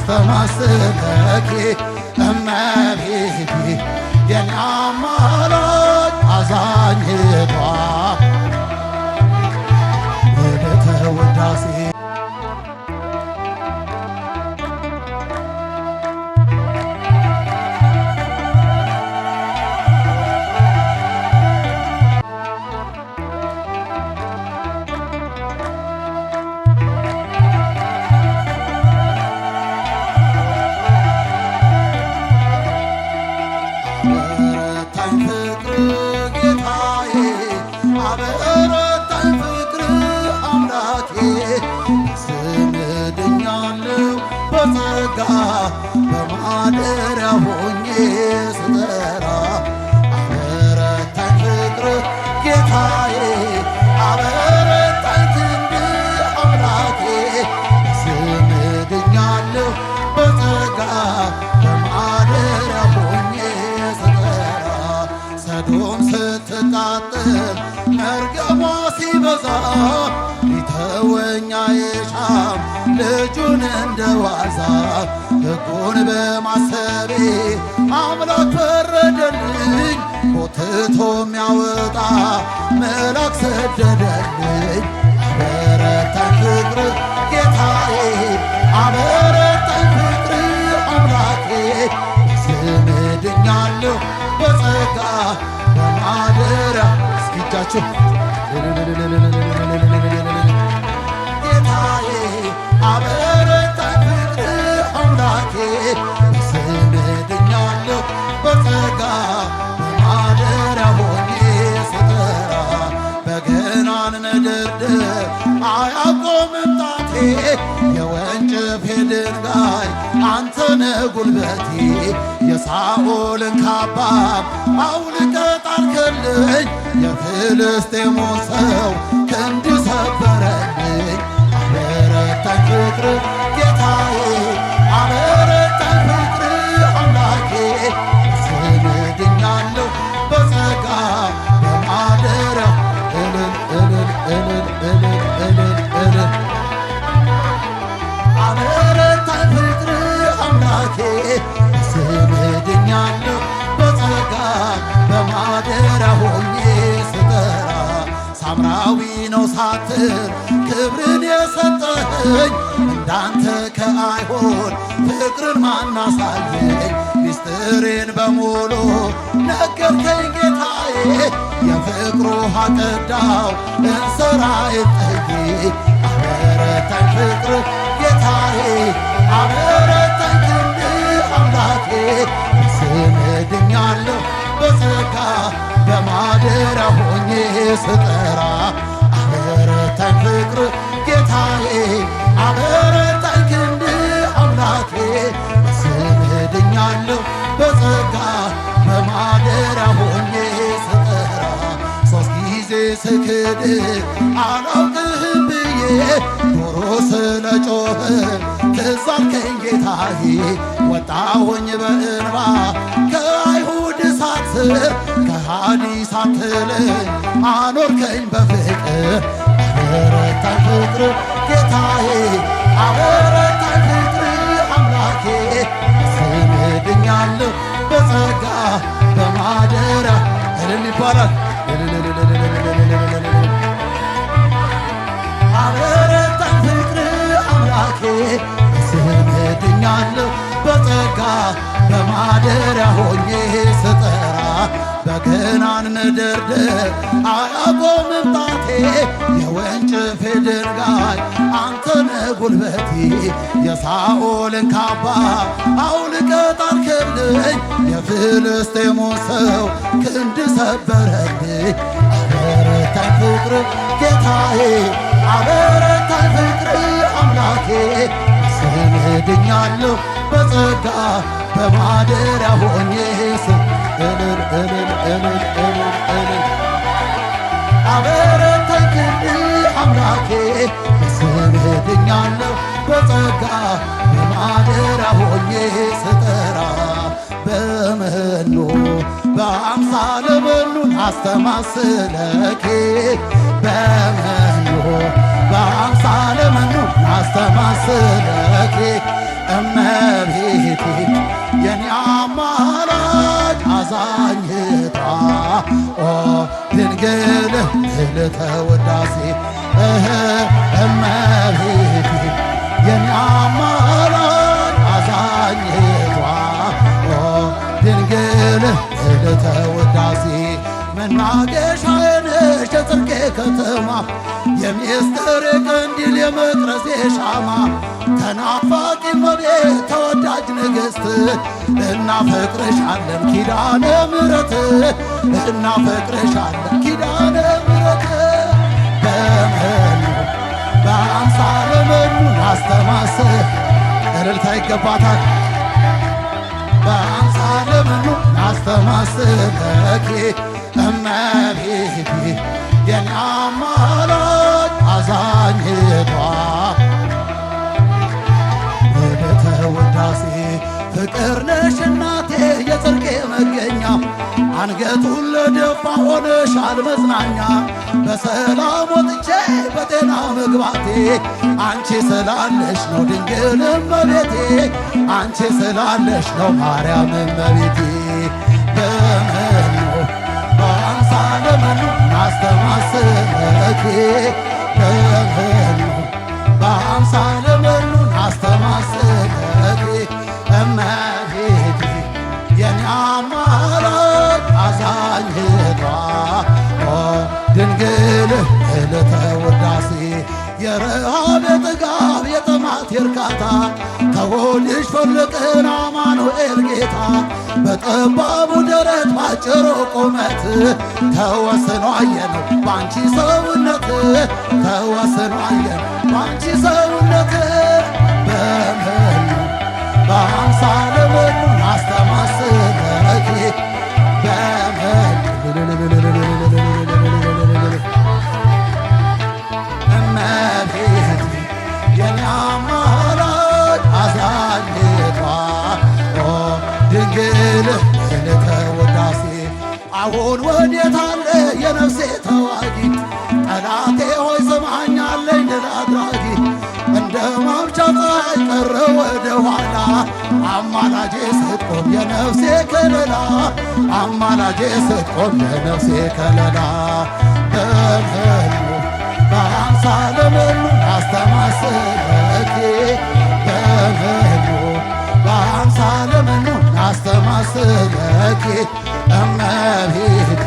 አስተማስለኪ እመቤቴ የኔ አማላጅ አዛኝቷ ወለተ ውዳሴ አበረታኝ ፍቅር አምላኬ ስምድኛለው በጸጋ በማደሪያ ሆኜ ስጠራ አበረታኝ ፍቅር ጌታዬ አበረታኝ ክንድ አምላኬ ስምድኛለው በጸጋ በማደሪያ ሆኜ ስጠራ ሰዶም ስትቃጠል መርገሟ ሲበዛ ሊተወኛ የሻም ልጁን እንደዋዛ ሕጉን በማሰቤ አምላክ ፈረደልኝ ጎትቶ የሚያወጣ መልአክ ሰደደልኝ አበረታኝ ፍቅር ጌታዬ አበረታኝ ፍቅር አምላኬ ስምድኛለሁ በጸጋ በማደሪያ እጃችሁ ጌታዬ አበረታኝ ፍቅር አምላኬ ስምድኛለሁ በጸጋ በማደሪያ ሆኜ ስጠራ በገናን መደርደር አያቆምም ጣቴ የወንጭፌ ድንጋይ አንተነህ ጉልበቴ የሳኦልን ካባ አውልቀህ ጣልክልኝ የፍልስጤሙን ሰው ክንድ ሰበረልኝ አበረታኝ ፍቅር ጌታዬ አበረታኝ ፍቅር አምላኬ ስምድኛለሁ በጸጋ በማደሪያ እልል እልል እልል እልል እልል እልል አበረታኝ ፍቅር አምላኬ ስምድኛለሁ በጸጋ በማደሪያ ሆኜ ስጠራ ሳምራዊ ነው ሳትል ክብርን የሰጠኸኝ እንዳንተ ከአይሆን ፍቅርን ማናሳየኝ ሚስጥሬን በሙሉ ነገርከኝ ጌታዬ የፍቅሩ ውሃ ቀዳው እንስራዬን ጠዬ አበረታኝ ፍቅር ጌታዬ አበረታኝ ክንድ አምላኬ ስምድኛለሁ በጸጋ በማደሪያ ሆኜ ስጠራ አበረታኝ ፍቅር ጌታዬ አበረታኝ ክንድ አምላኬ ስምድኛለሁ በጸጋ በማደሪያ ሆኜ ስጠራ ሦስት ጊዜ ስክድ አላውቅህም ብዬ ዶሮ ስለ ጮኸ ትዝ አልከኝ ጌታዬ ወጣሁኝ በእንባ ከአይሁድ እሳት ስር ከሃዲ ሳትለኝ አኖርከኝ በፍቅር አበረታኝ ፍቅር ጌታዬ አበረታኝ ፍቅር አምላኬ ስምድኛለሁ በጸጋ በማደሪያ እልል ይባላል አበረታኝ ፍቅር አምላኬ ስምድኛለሁ በጸጋ በማደሪያ ሆኜ ስጠራ በገናን መደርደር አያቆምም ጣቴ የወንጭፌ ድንጋይ አንተነህ ጉልበቴ የሳኦልን ካባ አውልቀህ ጣልክልኝ የፍልስጤሙን ሰው ክንድ ሰበረልኝ አበረታኝ ፍቅር ጌታዬ አበረታኝ ፍቅር አምላኬ ስምድኛለሁ በጸጋ በማደሪያ ሆኜ እልል እልል እልል እልል እልል አበረታኝ ክንድ አምላኬ ስምድኛለሁ በጸጋ በማደሪያ ሆኜ ስጠራ በመኖ በአምሳለ መኑን አስተማስለኬ በመኖ በአምሳለ መኑን አስተማስለኬ የኔ አማላጅ አዛኝቷ ኦ ድንግል ምልዕተ ውዳሴ እመቤቴ የኔ አማላጅ አዛኝቷ ኦ ድንግል ምልዕተ ውዳሴ መናገሻዬ ነሽ የጽድቄ ከተማ የሚስጥር ቀንዲል የመቅረዜ ሻማ ተናፋቂ እመቤት ተወዳጅ ንግሥት እናፈቅርሻለን ኪዳነ ምሕረት እናፈቅርሻለን ኪዳነ ምሕረት በመኑ በአምሳለ መኑ አስተማስል እልልታ ይገባታል በአምሳለ መኑ አስተማስለኪ እመቤቴ የኔ አማላጅ አዛኝቷ ምልዕተ ውዳሴ ፍቅር ነሽ እናቴ የጽድቄ መገኛ አንገቱን ለደፋ ሆነሻል መጽናኛ በሰላም ወጥቼ በጤና መግባቴ አንቺ ስላለሽ ነው ድንግል እመቤቴ አንቺ ስላለሽ ነው ማርያም እመቤቴ በመኑ በአምሳለ መኑ አስተማስለኪ በመኑ በአምሳለ መኑ አስተማስለኪ እመቤቴ የኔ አማላጅ አዛኝቷ ድንግል ምልዕተ ውዳሴ የረሃብ የጥጋብ የጥማት የርካታ ከሆድሽ ፈልቅን አማኑኤል ጌታ በጠባቡ ደረት ባጭሩ ቁመት ተወስኖ አየነው ባንቺ ሰውነት ተወስኖ አየነው ባንቺ ሰውነት በመኑ በአምሳለ መኑ አስተማስለኪ እመቤቴ የኔ አማላጅ አዛኝቷ ድንግል ምልዕተ ውዳሴ አሁን ወዴት አለ የነፍሴ ተዋጊ ጠላቴ ሆይ ስማኝ አለኝ ድል አድራጊ እንደ ማምሻ ፀሐይ ቀረ ወደ ኋላ አማላጄ ስትቆም የነፍሴ ከለላ አማላጄ ስትቆም የነፍሴ ከለላ በመኑ በአምሳለ መኑ አስተማስለኪ በመኑ በአምሳለ መኑ አስተማስለኪ እመቤቴ